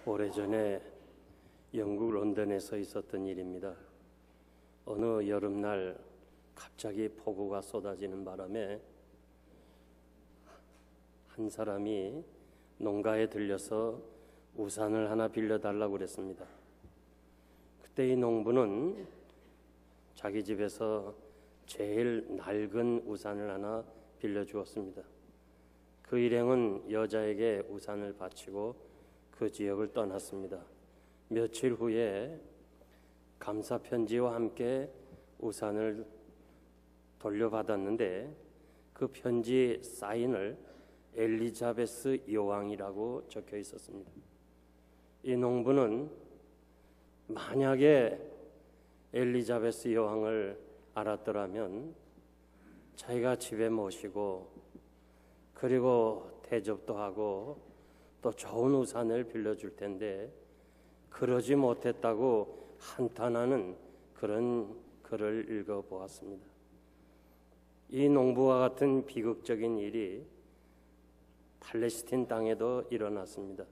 오래전에 영국 런던에서 있었던 일입니다. 어느 여름날 갑자기 폭우가 쏟아지는 바람에 한 사람이 농가에 들려서 우산을 하나 빌려달라고 그랬습니다. 그때 이 농부는 자기 집에서 제일 낡은 우산을 하나 빌려주었습니다. 그 일행은 여자에게 우산을 바치고 그 지역을 떠났습니다. 며칠 후에 감사 편지와 함께 우산을 돌려받았는데 그 편지 사인을 엘리자베스 여왕이라고 적혀 있었습니다. 이 농부는 만약에 엘리자베스 여왕을 알았더라면 자기가 집에 모시고 그리고 대접도 하고 또 좋은 우산을 빌려줄 텐데 그러지 못했다고 한탄하는 그런 글을 읽어보았습니다. 이 농부와 같은 비극적인 일이 팔레스틴 땅에도 일어났습니다.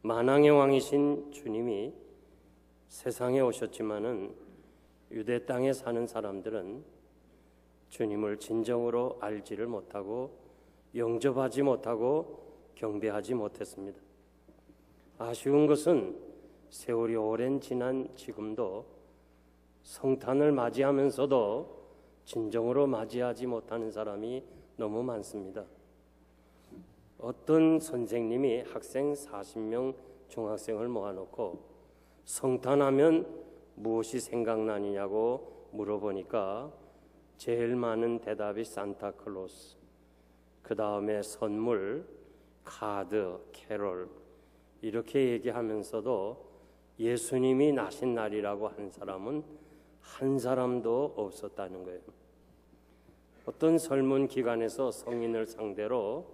만왕의 왕이신 주님이 세상에 오셨지만은 유대 땅에 사는 사람들은 주님을 진정으로 알지를 못하고 영접하지 못하고 경배하지 못했습니다. 아쉬운 것은 세월이 오랜 지난 지금도 성탄을 맞이하면서도 진정으로 맞이하지 못하는 사람이 너무 많습니다. 어떤 선생님이 학생 40명 중학생을 모아놓고 성탄하면 무엇이 생각나느냐고 물어보니까 제일 많은 대답이 산타클로스, 그 다음에 선물, 카드, 캐롤 이렇게 얘기하면서도 예수님이 나신 날이라고 하는 사람은 한 사람도 없었다는 거예요. 어떤 설문 기관에서 성인을 상대로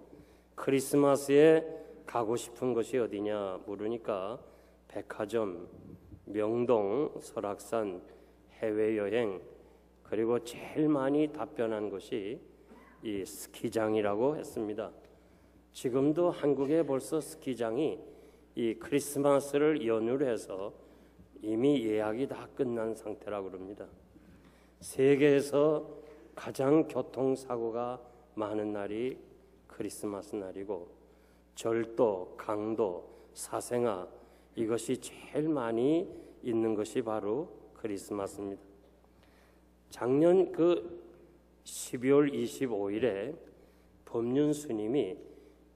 크리스마스에 가고 싶은 곳이 어디냐 물으니까 백화점, 명동, 설악산, 해외여행, 그리고 제일 많이 답변한 것이 이 스키장이라고 했습니다. 지금도 한국에 벌써 스키장이 이 크리스마스를 연휴로 해서 이미 예약이 다 끝난 상태라고 그럽니다. 세계에서 가장 교통사고가 많은 날이 크리스마스 날이고 절도, 강도, 사생아 이것이 제일 많이 있는 것이 바로 크리스마스입니다. 작년 그 12월 25일에 법륜 스님이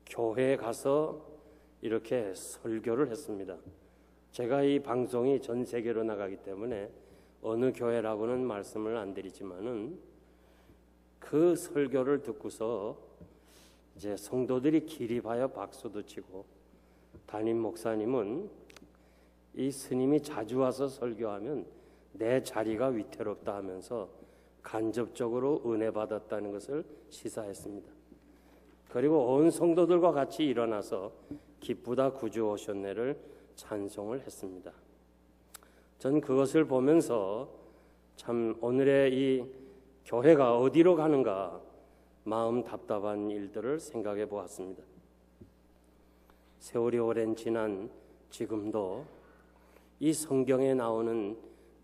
교회에 가서 이렇게 설교를 했습니다. 제가 이 방송이 전 세계로 나가기 때문에 어느 교회라고는 말씀을 안 드리지만은 그 설교를 듣고서 이제 성도들이 기립하여 박수도 치고 담임 목사님은 이 스님이 자주 와서 설교하면 내 자리가 위태롭다 하면서 간접적으로 은혜 받았다는 것을 시사했습니다. 그리고 온 성도들과 같이 일어나서 기쁘다 구주 오셨네를 찬송을 했습니다. 전 그것을 보면서 참 오늘의 이 교회가 어디로 가는가 마음 답답한 일들을 생각해 보았습니다. 세월이 오랜 지난 지금도 이 성경에 나오는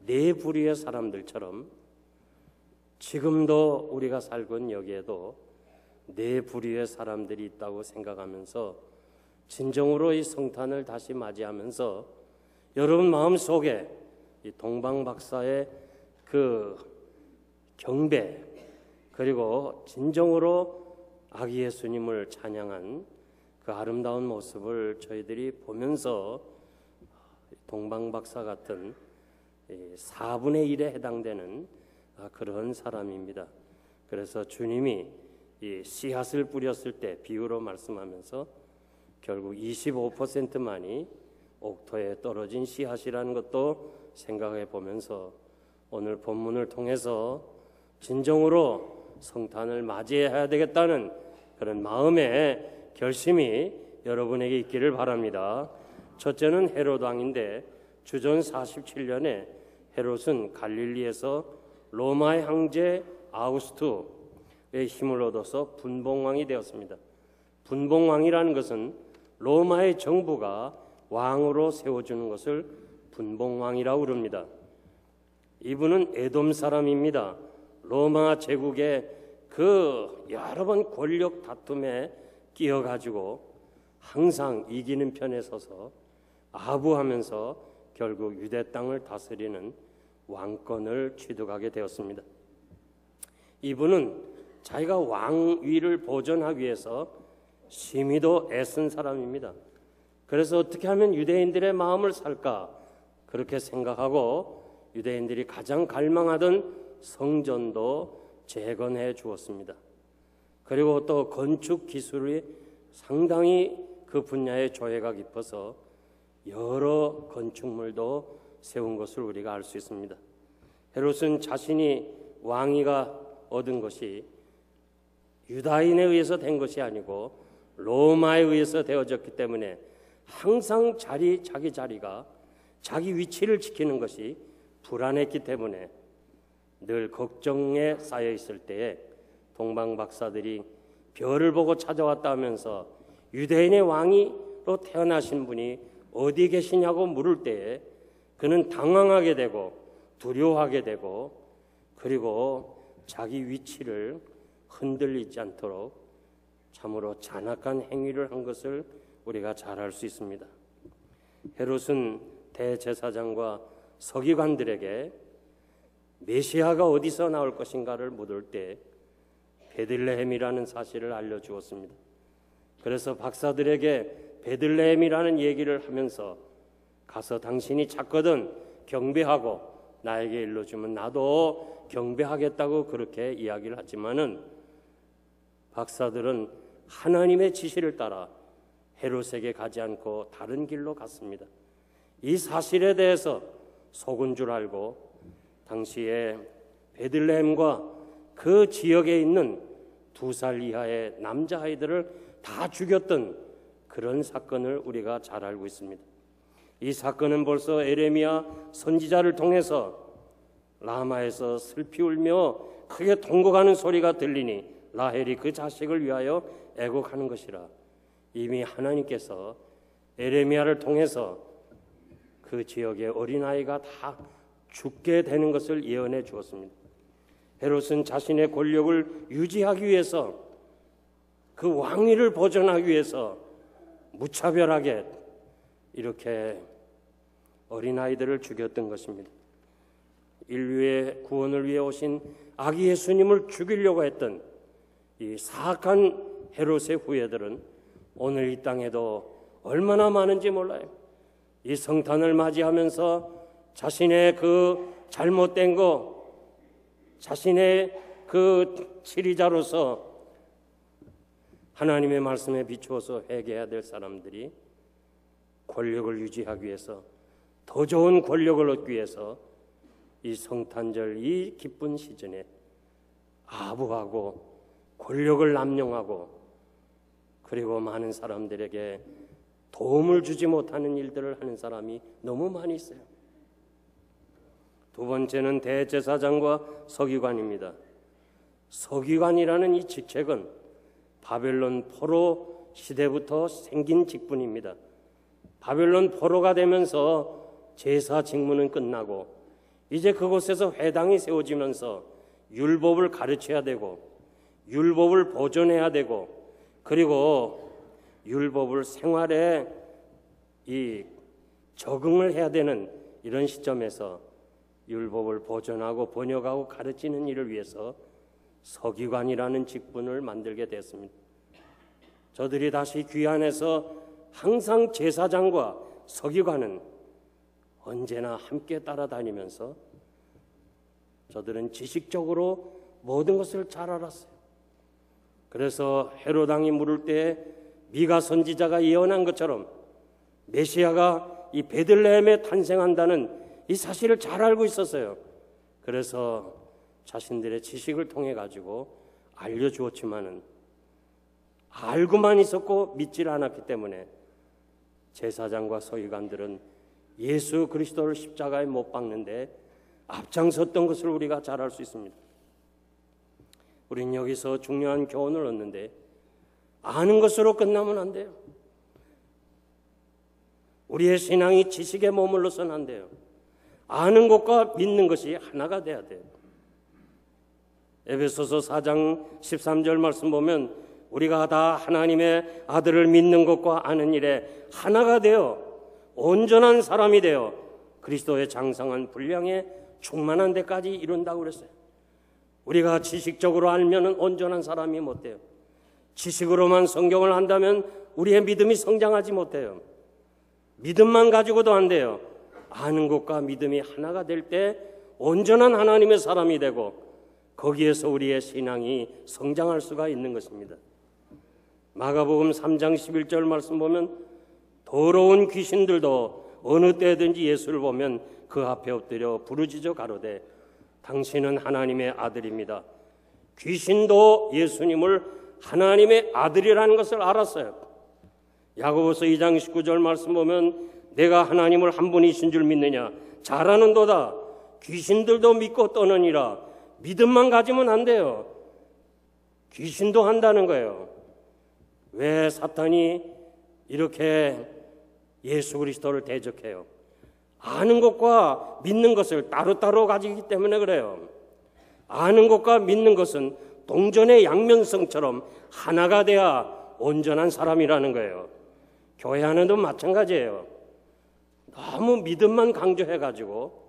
네 부류의 사람들처럼 지금도 우리가 살고 있는 여기에도 네 부류의 사람들이 있다고 생각하면서 진정으로 이 성탄을 다시 맞이하면서 여러분 마음속에 이 동방박사의 그 경배 그리고 진정으로 아기 예수님을 찬양한 그 아름다운 모습을 저희들이 보면서 동방박사 같은 4분의 1에 해당되는 그런 사람입니다. 그래서 주님이 이 씨앗을 뿌렸을 때 비유로 말씀하면서 결국 25%만이 옥토에 떨어진 씨앗이라는 것도 생각해 보면서 오늘 본문을 통해서 진정으로 성탄을 맞이해야 되겠다는 그런 마음의 결심이 여러분에게 있기를 바랍니다. 첫째는 헤롯 왕인데 주전 47년에 헤롯은 갈릴리에서 로마의 황제 아우구스투스의 힘을 얻어서 분봉왕이 되었습니다. 분봉왕이라는 것은 로마의 정부가 왕으로 세워주는 것을 분봉왕이라고 부릅니다. 이분은 에돔 사람입니다. 로마 제국의 그 여러 번 권력 다툼에 끼어가지고 항상 이기는 편에 서서 아부하면서 결국 유대 땅을 다스리는 왕권을 취득하게 되었습니다. 이분은 자기가 왕위를 보존하기 위해서 심히도 애쓴 사람입니다. 그래서 어떻게 하면 유대인들의 마음을 살까 그렇게 생각하고 유대인들이 가장 갈망하던 성전도 재건해 주었습니다. 그리고 또 건축 기술이 상당히 그 분야의 조예가 깊어서 여러 건축물도 세운 것을 우리가 알 수 있습니다. 헤롯은 자신이 왕위가 얻은 것이 유다인에 의해서 된 것이 아니고 로마에 의해서 되어졌기 때문에 항상 자기 자리가 자기 위치를 지키는 것이 불안했기 때문에 늘 걱정에 쌓여 있을 때에 동방 박사들이 별을 보고 찾아왔다 하면서 유대인의 왕으로 태어나신 분이 어디 계시냐고 물을 때에 그는 당황하게 되고 두려워하게 되고 그리고 자기 위치를 흔들리지 않도록 참으로 잔악한 행위를 한 것을 우리가 잘 알 수 있습니다. 헤롯은 대제사장과 서기관들에게 메시아가 어디서 나올 것인가를 묻을 때 베들레헴이라는 사실을 알려주었습니다. 그래서 박사들에게 베들레헴이라는 얘기를 하면서 가서 당신이 찾거든 경배하고 나에게 일러주면 나도 경배하겠다고 그렇게 이야기를 하지만은 박사들은 하나님의 지시를 따라 헤롯에게 가지 않고 다른 길로 갔습니다. 이 사실에 대해서 속은 줄 알고 당시에 베들레헴과 그 지역에 있는 2살 이하의 남자아이들을 다 죽였던 그런 사건을 우리가 잘 알고 있습니다. 이 사건은 벌써 에레미야 선지자를 통해서 라마에서 슬피 울며 크게 통곡하는 소리가 들리니 라헬이 그 자식을 위하여 애곡하는 것이라 이미 하나님께서 에레미야를 통해서 그 지역의 어린아이가 다 죽게 되는 것을 예언해 주었습니다. 헤롯은 자신의 권력을 유지하기 위해서 그 왕위를 보존하기 위해서 무차별하게 이렇게 어린아이들을 죽였던 것입니다. 인류의 구원을 위해 오신 아기 예수님을 죽이려고 했던 이 사악한 헤롯의 후예들은 오늘 이 땅에도 얼마나 많은지 몰라요. 이 성탄을 맞이하면서 자신의 그 잘못된 거, 자신의 그 치리자로서 하나님의 말씀에 비추어서 회개해야 될 사람들이 권력을 유지하기 위해서 더 좋은 권력을 얻기 위해서 이 성탄절 이 기쁜 시즌에 아부하고 권력을 남용하고 그리고 많은 사람들에게 도움을 주지 못하는 일들을 하는 사람이 너무 많이 있어요. 두 번째는 대제사장과 서기관입니다. 서기관이라는 이 직책은 바벨론 포로 시대부터 생긴 직분입니다. 바벨론 포로가 되면서 제사 직무는 끝나고 이제 그곳에서 회당이 세워지면서 율법을 가르쳐야 되고 율법을 보존해야 되고 그리고 율법을 생활에 이 적응을 해야 되는 이런 시점에서 율법을 보존하고 번역하고 가르치는 일을 위해서 서기관이라는 직분을 만들게 됐습니다. 저들이 다시 귀환해서 항상 제사장과 서기관은 언제나 함께 따라다니면서 저들은 지식적으로 모든 것을 잘 알았어요. 그래서 헤롯 왕이 물을 때 미가 선지자가 예언한 것처럼 메시아가 이 베들레헴에 탄생한다는 이 사실을 잘 알고 있었어요. 그래서 자신들의 지식을 통해 가지고 알려주었지만은 알고만 있었고 믿질 않았기 때문에 제사장과 서기관들은 예수 그리스도를 십자가에 못 박는데 앞장섰던 것을 우리가 잘 알 수 있습니다. 우린 여기서 중요한 교훈을 얻는데 아는 것으로 끝나면 안 돼요. 우리의 신앙이 지식에 머물러서는 안 돼요. 아는 것과 믿는 것이 하나가 돼야 돼요. 에베소서 4장 13절 말씀 보면 우리가 다 하나님의 아들을 믿는 것과 아는 일에 하나가 되어 온전한 사람이 되어 그리스도의 장성한 분량에 충만한 데까지 이룬다고 그랬어요. 우리가 지식적으로 알면 온전한 사람이 못 돼요. 지식으로만 성경을 안다면 우리의 믿음이 성장하지 못해요. 믿음만 가지고도 안 돼요. 아는 것과 믿음이 하나가 될 때 온전한 하나님의 사람이 되고 거기에서 우리의 신앙이 성장할 수가 있는 것입니다. 마가복음 3장 11절 말씀 보면 더러운 귀신들도 어느 때든지 예수를 보면 그 앞에 엎드려 부르짖어 가로되 당신은 하나님의 아들입니다. 귀신도 예수님을 하나님의 아들이라는 것을 알았어요. 야고보서 2장 19절 말씀 보면 내가 하나님을 한 분이신 줄 믿느냐 잘하는도다. 귀신들도 믿고 떠느니라. 믿음만 가지면 안 돼요. 귀신도 한다는 거예요. 왜 사탄이 이렇게 예수 그리스도를 대적해요? 아는 것과 믿는 것을 따로따로 가지기 때문에 그래요. 아는 것과 믿는 것은 동전의 양면성처럼 하나가 돼야 온전한 사람이라는 거예요. 교회 안에도 마찬가지예요. 너무 믿음만 강조해가지고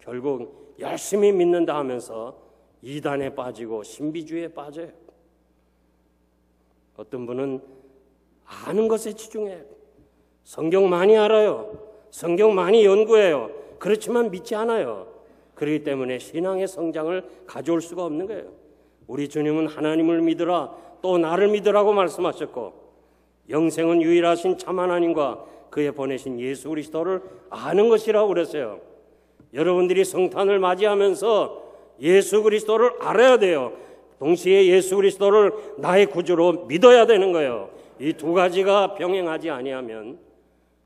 결국 열심히 믿는다 하면서 이단에 빠지고 신비주의에 빠져요. 어떤 분은 아는 것에 치중해요. 성경 많이 알아요. 성경 많이 연구해요. 그렇지만 믿지 않아요. 그렇기 때문에 신앙의 성장을 가져올 수가 없는 거예요. 우리 주님은 하나님을 믿으라 또 나를 믿으라고 말씀하셨고 영생은 유일하신 참 하나님과 그의 보내신 예수 그리스도를 아는 것이라고 그랬어요. 여러분들이 성탄을 맞이하면서 예수 그리스도를 알아야 돼요. 동시에 예수 그리스도를 나의 구주로 믿어야 되는 거예요. 이 두 가지가 병행하지 아니하면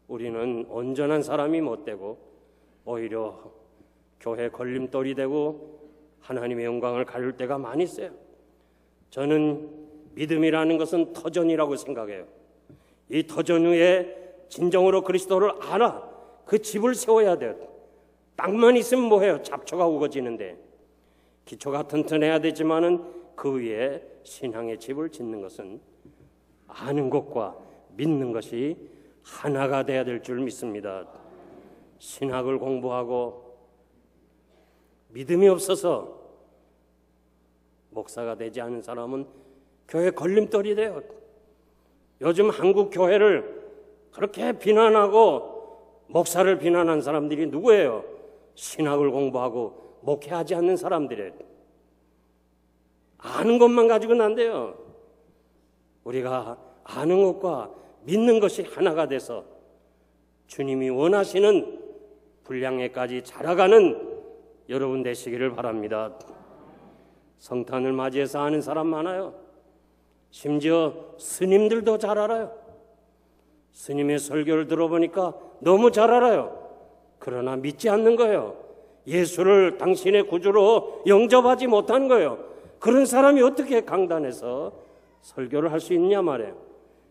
우리는 온전한 사람이 못 되고 오히려 교회 걸림돌이 되고 하나님의 영광을 가릴 때가 많이 있어요. 저는 믿음이라는 것은 터전이라고 생각해요. 이 터전 위에 진정으로 그리스도를 알아 그 집을 세워야 돼요. 땅만 있으면 뭐해요? 잡초가 우거지는데. 기초가 튼튼해야 되지만은 그 위에 신앙의 집을 짓는 것은 아는 것과 믿는 것이 하나가 돼야 될 줄 믿습니다. 신학을 공부하고 믿음이 없어서 목사가 되지 않은 사람은 교회 걸림돌이 돼요. 요즘 한국 교회를 그렇게 비난하고 목사를 비난한 사람들이 누구예요? 신학을 공부하고 목회하지 않는 사람들이에요. 아는 것만 가지고는 안 돼요. 우리가 아는 것과 믿는 것이 하나가 돼서 주님이 원하시는 분량에까지 자라가는 여러분 되시기를 바랍니다. 성탄을 맞이해서 아는 사람 많아요. 심지어 스님들도 잘 알아요. 스님의 설교를 들어보니까 너무 잘 알아요. 그러나 믿지 않는 거예요. 예수를 당신의 구주로 영접하지 못한 거예요. 그런 사람이 어떻게 강단에서 설교를 할 수 있냐 말이에요.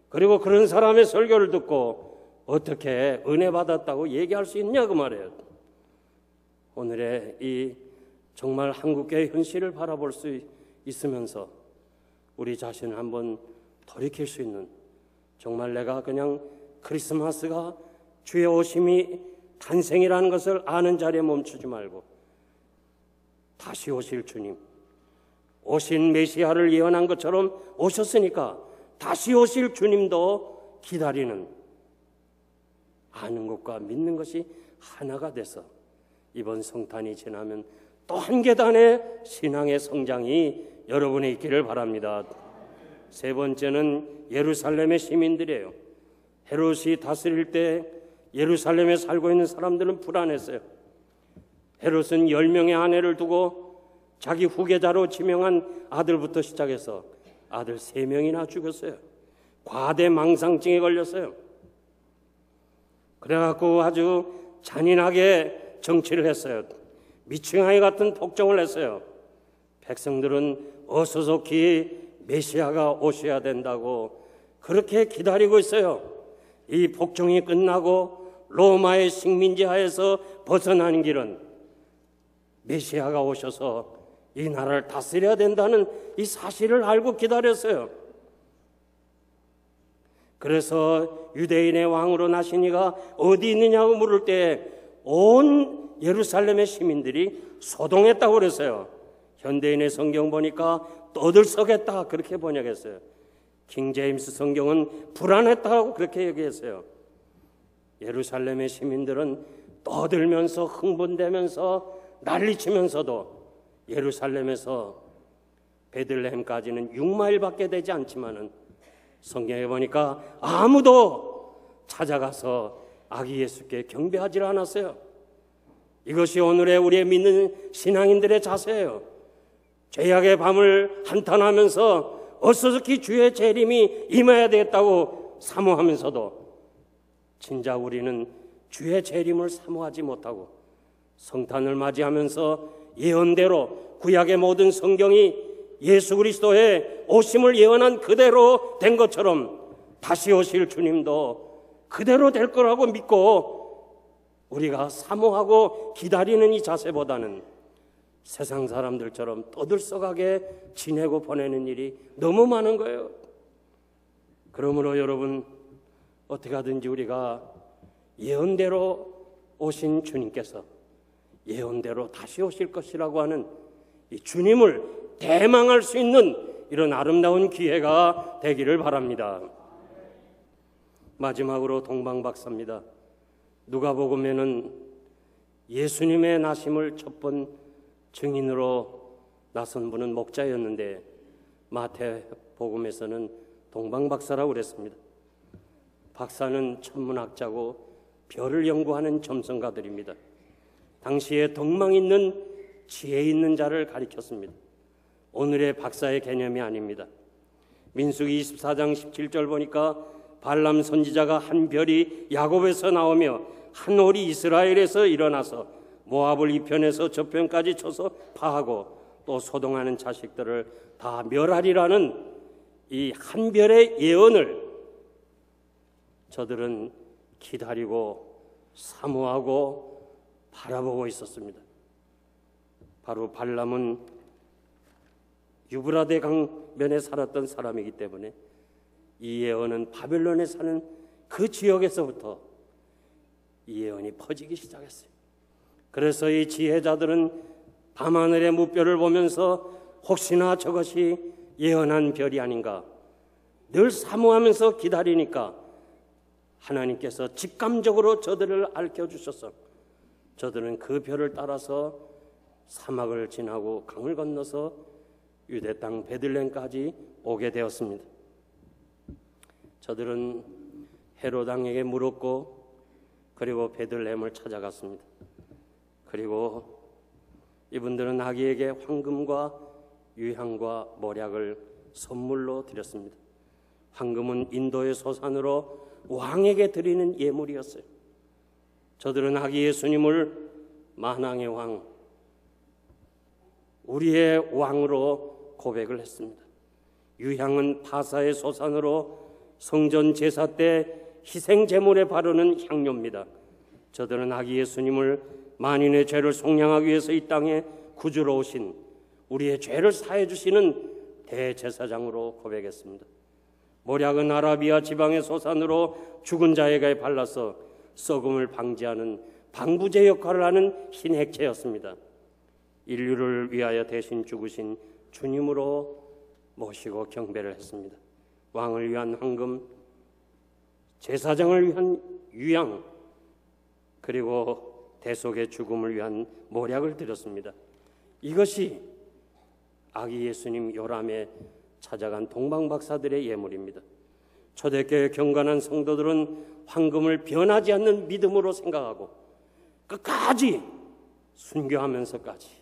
그리고 그런 사람의 설교를 듣고 어떻게 은혜 받았다고 얘기할 수 있냐 그 말이에요. 오늘의 이 정말 한국교회 현실을 바라볼 수 있으면서 우리 자신을 한번 돌이킬 수 있는, 정말 내가 그냥 크리스마스가 주의 오심이 탄생이라는 것을 아는 자리에 멈추지 말고 다시 오실 주님, 오신 메시아를 예언한 것처럼 오셨으니까 다시 오실 주님도 기다리는, 아는 것과 믿는 것이 하나가 돼서 이번 성탄이 지나면 또 한 계단의 신앙의 성장이 여러분에 있기를 바랍니다. 세 번째는 예루살렘의 시민들이에요. 헤롯이 다스릴 때 예루살렘에 살고 있는 사람들은 불안했어요. 헤롯은 10명의 아내를 두고 자기 후계자로 지명한 아들부터 시작해서 아들 3명이나 죽였어요. 과대망상증에 걸렸어요. 그래갖고 아주 잔인하게 정치를 했어요. 미칭아이 같은 폭정을 했어요. 백성들은 어수속히 메시아가 오셔야 된다고 그렇게 기다리고 있어요. 이 복종이 끝나고 로마의 식민지 하에서 벗어나는 길은 메시아가 오셔서 이 나라를 다스려야 된다는 이 사실을 알고 기다렸어요. 그래서 유대인의 왕으로 나신 이가 어디 있느냐고 물을 때 온 예루살렘의 시민들이 소동했다고 그랬어요. 현대인의 성경 보니까 떠들썩했다 그렇게 번역했어요. 킹 제임스 성경은 불안했다고 그렇게 얘기했어요. 예루살렘의 시민들은 떠들면서 흥분되면서 난리치면서도 예루살렘에서 베들레헴까지는 6마일밖에 되지 않지만은 성경에 보니까 아무도 찾아가서 아기 예수께 경배하지 않았어요. 이것이 오늘의 우리의 믿는 신앙인들의 자세예요. 죄악의 밤을 한탄하면서 어서서히 주의 재림이 임해야 되겠다고 사모하면서도 진짜 우리는 주의 재림을 사모하지 못하고 성탄을 맞이하면서 예언대로 구약의 모든 성경이 예수 그리스도의 오심을 예언한 그대로 된 것처럼 다시 오실 주님도 그대로 될 거라고 믿고 우리가 사모하고 기다리는 이 자세보다는 세상 사람들처럼 떠들썩하게 지내고 보내는 일이 너무 많은 거예요. 그러므로 여러분, 어떻게 하든지 우리가 예언대로 오신 주님께서 예언대로 다시 오실 것이라고 하는 이 주님을 대망할 수 있는 이런 아름다운 기회가 되기를 바랍니다. 마지막으로 동방박사입니다. 누가복음에는 예수님의 나심을 첫 번 증인으로 나선 분은 목자였는데 마태복음에서는 동방박사라고 그랬습니다. 박사는 천문학자고 별을 연구하는 점성가들입니다. 당시에 덕망 있는 지혜 있는 자를 가리켰습니다. 오늘의 박사의 개념이 아닙니다. 민수기 24장 17절 보니까 발람 선지자가 한 별이 야곱에서 나오며 한 올이 이스라엘에서 일어나서 모압을 이편에서 저편까지 쳐서 파하고 또 소동하는 자식들을 다 멸하리라는 이 한 별의 예언을 저들은 기다리고 사모하고 바라보고 있었습니다. 바로 발람은 유브라데 강변에 살았던 사람이기 때문에 이 예언은 바벨론에 사는 그 지역에서부터 이 예언이 퍼지기 시작했어요. 그래서 이 지혜자들은 밤하늘의 무별을 보면서 혹시나 저것이 예언한 별이 아닌가 늘 사모하면서 기다리니까 하나님께서 직감적으로 저들을 알려주셔서 저들은 그 별을 따라서 사막을 지나고 강을 건너서 유대 땅 베들레헴까지 오게 되었습니다. 저들은 헤롯 왕에게 물었고 그리고 베들레헴을 찾아갔습니다. 그리고 이분들은 아기에게 황금과 유향과 몰약을 선물로 드렸습니다. 황금은 인도의 소산으로 왕에게 드리는 예물이었어요. 저들은 아기 예수님을 만왕의 왕, 우리의 왕으로 고백을 했습니다. 유향은 파사의 소산으로 성전 제사 때 희생 제물에 바르는 향료입니다. 저들은 아기 예수님을 만인의 죄를 속량하기 위해서 이 땅에 구주로 오신 우리의 죄를 사해 주시는 대제사장으로 고백했습니다. 몰약은 아라비아 지방의 소산으로 죽은 자에게 발라서 썩음을 방지하는 방부제 역할을 하는 흰 액체였습니다. 인류를 위하여 대신 죽으신 주님으로 모시고 경배를 했습니다. 왕을 위한 황금, 제사장을 위한 유향, 그리고 대속의 죽음을 위한 몰약을 드렸습니다. 이것이 아기 예수님 요람에 찾아간 동방박사들의 예물입니다. 초대교회 경건한 성도들은 황금을 변하지 않는 믿음으로 생각하고 끝까지 순교하면서까지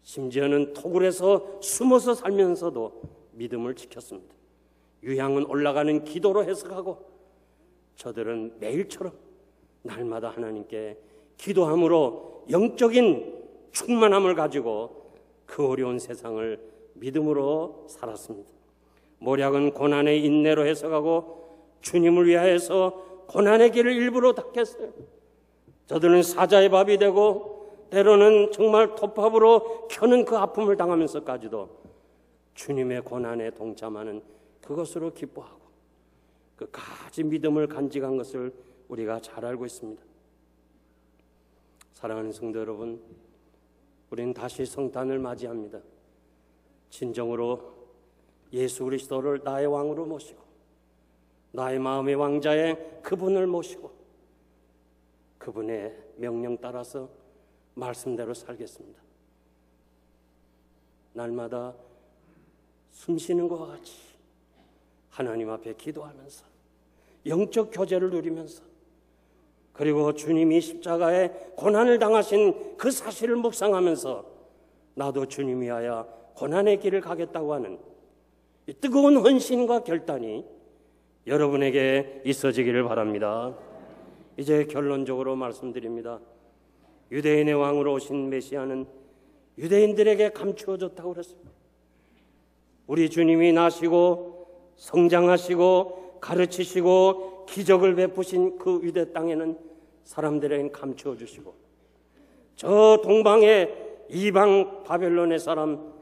심지어는 토굴에서 숨어서 살면서도 믿음을 지켰습니다. 유향은 올라가는 기도로 해석하고 저들은 매일처럼 날마다 하나님께 기도함으로 영적인 충만함을 가지고 그 어려운 세상을 믿음으로 살았습니다. 몰약은 고난의 인내로 해석하고 주님을 위하여서 고난의 길을 일부러 닦겠어요. 저들은 사자의 밥이 되고 때로는 정말 톱밥으로 켜는 그 아픔을 당하면서까지도 주님의 고난에 동참하는 그것으로 기뻐하고 끝까지 믿음을 간직한 것을 우리가 잘 알고 있습니다. 사랑하는 성도 여러분, 우리는 다시 성탄을 맞이합니다. 진정으로 예수 그리스도를 나의 왕으로 모시고 나의 마음의 왕자에 그분을 모시고 그분의 명령 따라서 말씀대로 살겠습니다. 날마다 숨쉬는 것과 같이 하나님 앞에 기도하면서 영적 교제를 누리면서 그리고 주님이 십자가에 고난을 당하신 그 사실을 묵상하면서 나도 주님 위하여 고난의 길을 가겠다고 하는 이 뜨거운 헌신과 결단이 여러분에게 있어지기를 바랍니다. 이제 결론적으로 말씀드립니다. 유대인의 왕으로 오신 메시아는 유대인들에게 감추어졌다고 그랬습니다. 우리 주님이 나시고 성장하시고 가르치시고 기적을 베푸신 그 유대 땅에는 사람들에겐 감추어 주시고 저 동방의 이방 바벨론의 사람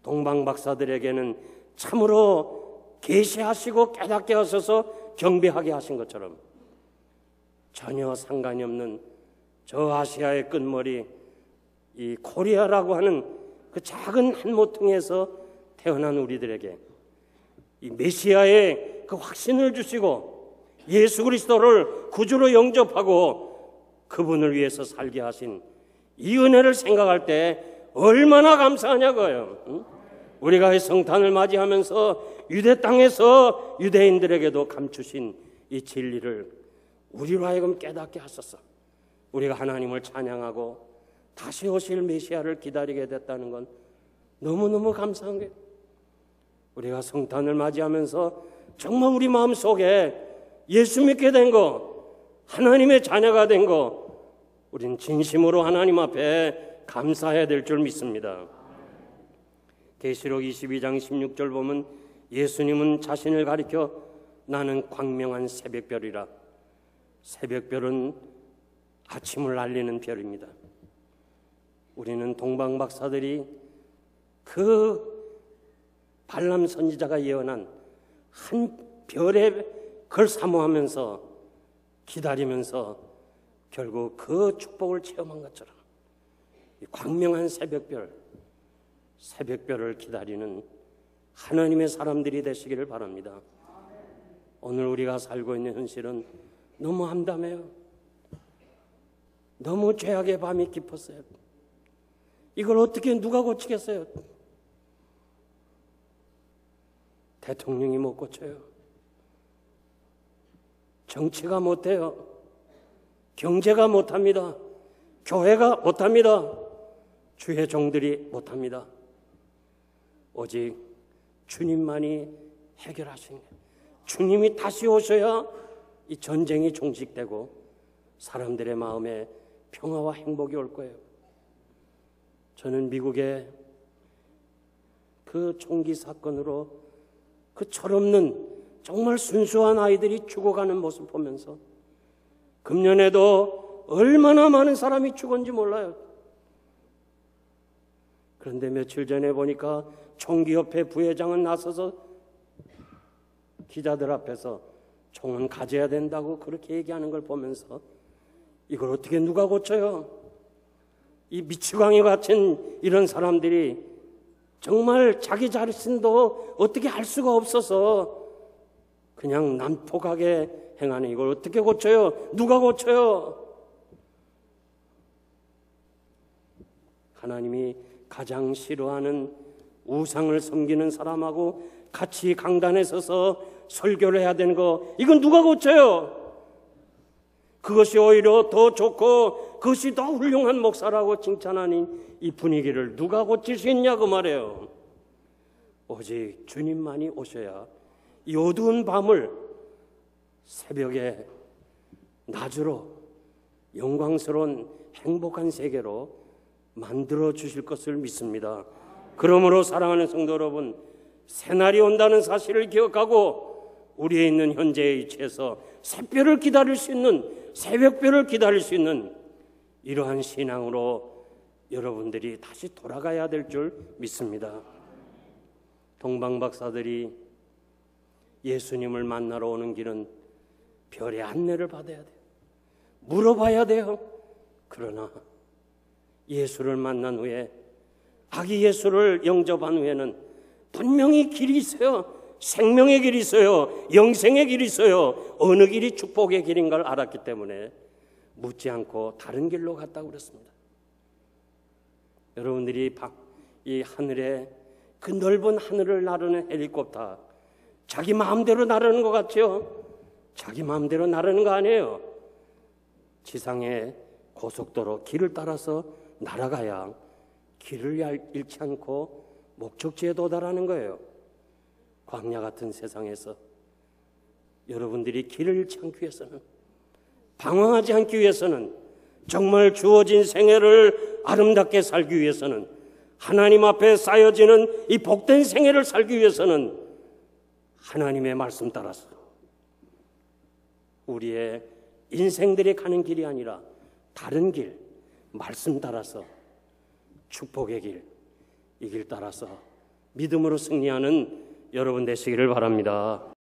동방 박사들에게는 참으로 계시하시고 깨닫게 하셔서 경배하게 하신 것처럼 전혀 상관이 없는 저 아시아의 끝머리 이 코리아라고 하는 그 작은 한 모퉁이에서 태어난 우리들에게 이 메시아의 그 확신을 주시고 예수 그리스도를 구주로 영접하고 그분을 위해서 살게 하신 이 은혜를 생각할 때 얼마나 감사하냐고요. 응? 우리가 이 성탄을 맞이하면서 유대 땅에서 유대인들에게도 감추신 이 진리를 우리로 하여금 깨닫게 하소서. 우리가 하나님을 찬양하고 다시 오실 메시아를 기다리게 됐다는 건 너무너무 감사한 거예요. 우리가 성탄을 맞이하면서 정말 우리 마음속에 예수 믿게 된 거, 하나님의 자녀가 된 거, 우린 진심으로 하나님 앞에 감사해야 될 줄 믿습니다. 계시록 22장 16절 보면 예수님은 자신을 가리켜 나는 광명한 새벽별이라. 새벽별은 아침을 알리는 별입니다. 우리는 동방 박사들이 그 발람 선지자가 예언한 한 별의 걸 사모하면서 기다리면서 결국 그 축복을 체험한 것처럼 이 광명한 새벽별을 기다리는 하나님의 사람들이 되시기를 바랍니다. 오늘 우리가 살고 있는 현실은 너무 암담해요. 너무 죄악의 밤이 깊었어요. 이걸 어떻게 누가 고치겠어요? 대통령이 못 고쳐요. 정치가 못해요. 경제가 못합니다. 교회가 못합니다. 주의 종들이 못합니다. 오직 주님만이 해결하시는 거예요. 주님이 다시 오셔야 이 전쟁이 종식되고 사람들의 마음에 평화와 행복이 올 거예요. 저는 미국의 그 총기 사건으로 그 철없는 정말 순수한 아이들이 죽어가는 모습 보면서 금년에도 얼마나 많은 사람이 죽었는지 몰라요. 그런데 며칠 전에 보니까 총기협회 부회장은 나서서 기자들 앞에서 총은 가져야 된다고 그렇게 얘기하는 걸 보면서 이걸 어떻게 누가 고쳐요? 이 미치광이 같은 이런 사람들이 정말 자기 자신도 어떻게 할 수가 없어서 그냥 난폭하게 행하는 이걸 어떻게 고쳐요? 누가 고쳐요? 하나님이 가장 싫어하는 우상을 섬기는 사람하고 같이 강단에 서서 설교를 해야 되는 거 이건 누가 고쳐요? 그것이 오히려 더 좋고 그것이 더 훌륭한 목사라고 칭찬하는 이 분위기를 누가 고칠 수 있냐고 말해요. 오직 주님만이 오셔야 이 어두운 밤을 새벽에 낮으로 영광스러운 행복한 세계로 만들어 주실 것을 믿습니다. 그러므로 사랑하는 성도 여러분, 새날이 온다는 사실을 기억하고 우리에 있는 현재의 위치에서 새별을 기다릴 수 있는, 새벽별을 기다릴 수 있는 이러한 신앙으로 여러분들이 다시 돌아가야 될 줄 믿습니다. 동방박사들이 예수님을 만나러 오는 길은 별의 안내를 받아야 돼요. 물어봐야 돼요. 그러나 예수를 만난 후에, 아기 예수를 영접한 후에는 분명히 길이 있어요. 생명의 길이 있어요. 영생의 길이 있어요. 어느 길이 축복의 길인 걸 알았기 때문에 묻지 않고 다른 길로 갔다고 그랬습니다. 여러분들이 이 하늘에, 그 넓은 하늘을 나르는 헬리콥터, 자기 마음대로 나르는 것 같죠? 자기 마음대로 나르는 거 아니에요. 지상의 고속도로 길을 따라서 날아가야 길을 잃지 않고 목적지에 도달하는 거예요. 광야 같은 세상에서 여러분들이 길을 잃지 않기 위해서는, 방황하지 않기 위해서는, 정말 주어진 생애를 아름답게 살기 위해서는, 하나님 앞에 쌓여지는 이 복된 생애를 살기 위해서는 하나님의 말씀 따라서 우리의 인생들이 가는 길이 아니라 다른 길, 말씀 따라서 축복의 길, 이 길 따라서 믿음으로 승리하는 여러분 되시기를 바랍니다.